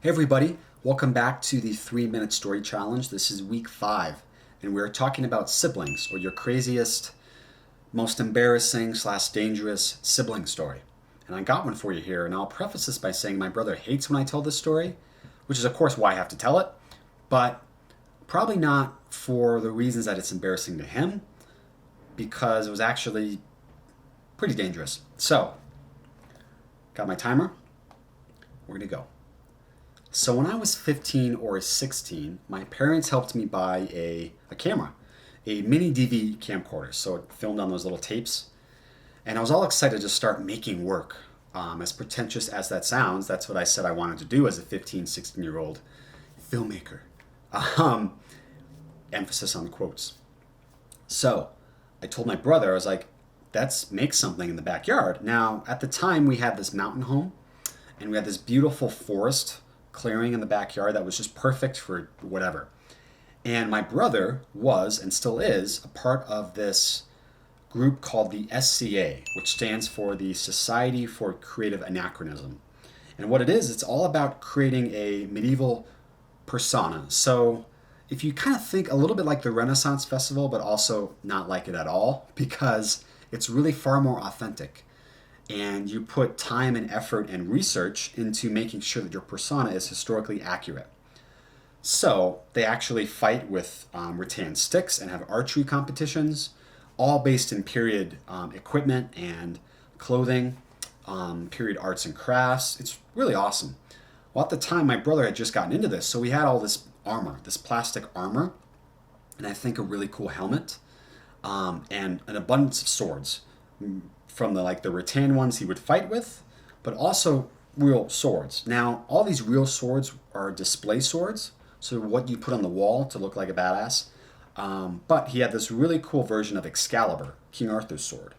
Hey everybody, welcome back to the 3-Minute Story Challenge. This is week 5, and we're talking about siblings, or your craziest, most embarrassing / dangerous sibling story. And I got one for you here, and I'll preface this by saying my brother hates when I tell this story, which is of course why I have to tell it, but probably not for the reasons that it's embarrassing to him, because it was actually pretty dangerous. So, got my timer? We're gonna go. So when I was 15 or 16, my parents helped me buy a camera, a mini DV camcorder. So it filmed on those little tapes. And I was all excited to start making work. As pretentious as that sounds, that's what I said I wanted to do as a 15, 16-year-old filmmaker. Um, Emphasis on the quotes. So I told my brother, I was like, let's make something in the backyard. Now, at the time, we had this mountain home, and we had this beautiful forest clearing in the backyard that was just perfect for whatever. And my brother was, and still is, a part of this group called the SCA, which stands for the Society for Creative Anachronism. And what it is, it's all about creating a medieval persona. So if you kind of think a little bit like the Renaissance Festival, but also not like it at all, because it's really far more authentic. And you put time and effort and research into making sure that your persona is historically accurate. So they actually fight with rattan sticks and have archery competitions, all based in period equipment and clothing, period arts and crafts. It's really awesome. Well, at the time, my brother had just gotten into this, so we had all this armor, this plastic armor, and I think a really cool helmet, and an abundance of swords. From the rattan ones he would fight with, but also real swords. Now, all these real swords are display swords, so what you put on the wall to look like a badass. But he had this really cool version of Excalibur, King Arthur's sword.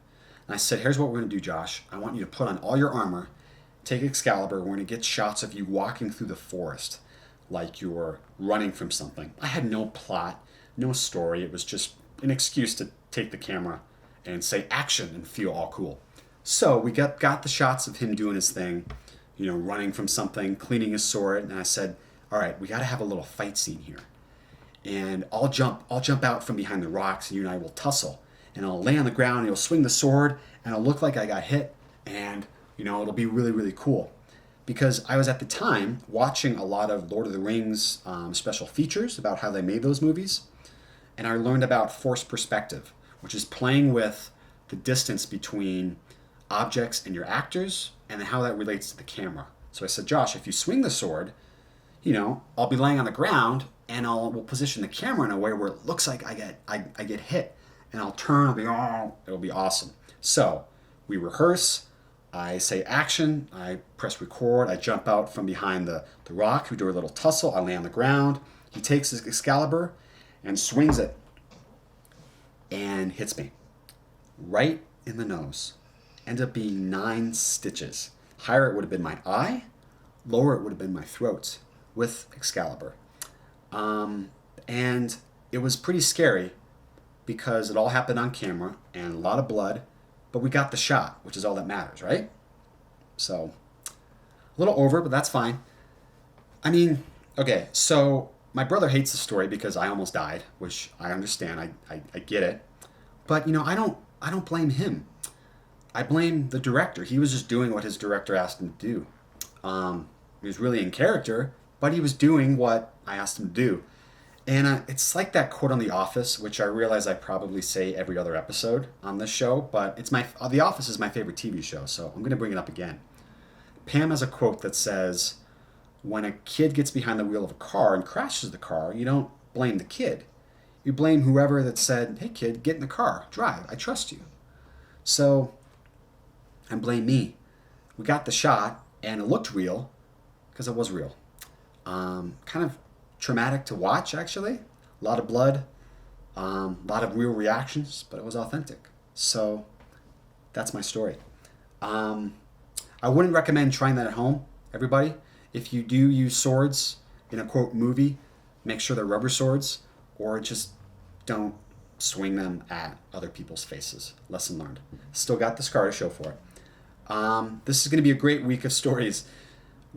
And I said, here's what we're going to do, Josh. I want you to put on all your armor, take Excalibur, we're going to get shots of you walking through the forest like you're running from something. I had no plot, no story. It was just an excuse to take the camera and say action and feel all cool. So we got the shots of him doing his thing, running from something, cleaning his sword, and I said, all right, we got to have a little fight scene here. And I'll jump out from behind the rocks, and you and I will tussle. And I'll lay on the ground, and you'll swing the sword, and it'll look like I got hit, and it'll be really, really cool. Because I was at the time watching a lot of Lord of the Rings special features about how they made those movies, and I learned about forced perspective, which is playing with the distance between objects and your actors and then how that relates to the camera. So I said, Josh, if you swing the sword, I'll be laying on the ground and we'll position the camera in a way where it looks like I get hit, and I'll turn, it'll be awesome. So we rehearse, I say action, I press record, I jump out from behind the rock, we do a little tussle, I lay on the ground, he takes his Excalibur and swings it and hits me right in the nose. Ended up being 9 stitches. Higher it would have been my eye, lower it would have been my throat with Excalibur. And it was pretty scary because it all happened on camera and a lot of blood, but we got the shot, which is all that matters, right? So, a little over, but that's fine. Okay, so my brother hates the story because I almost died, which I understand. I get it. But I don't blame him. I blame the director. He was just doing what his director asked him to do. He was really in character, but he was doing what I asked him to do. And it's like that quote on The Office, which I realize I probably say every other episode on this show, but The Office is my favorite TV show, so I'm going to bring it up again. Pam has a quote that says, when a kid gets behind the wheel of a car and crashes the car, you don't blame the kid. You blame whoever that said, hey kid, get in the car, drive, I trust you. So, and blame me. We got the shot, and it looked real, because it was real. Kind of traumatic to watch, actually. A lot of blood, a lot of real reactions, but it was authentic. So, that's my story. I wouldn't recommend trying that at home, everybody. If you do use swords in a quote movie, make sure they're rubber swords, or just don't swing them at other people's faces. Lesson learned. Still got the scar to show for it. This is going to be a great week of stories.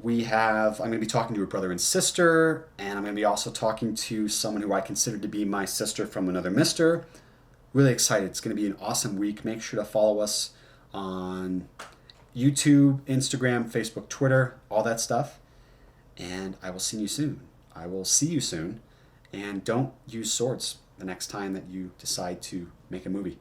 I'm going to be talking to a brother and sister, and I'm going to be also talking to someone who I consider to be my sister from another mister. Really excited. It's going to be an awesome week. Make sure to follow us on YouTube, Instagram, Facebook, Twitter, all that stuff. And I will see you soon. I will see you soon. And don't use swords the next time that you decide to make a movie.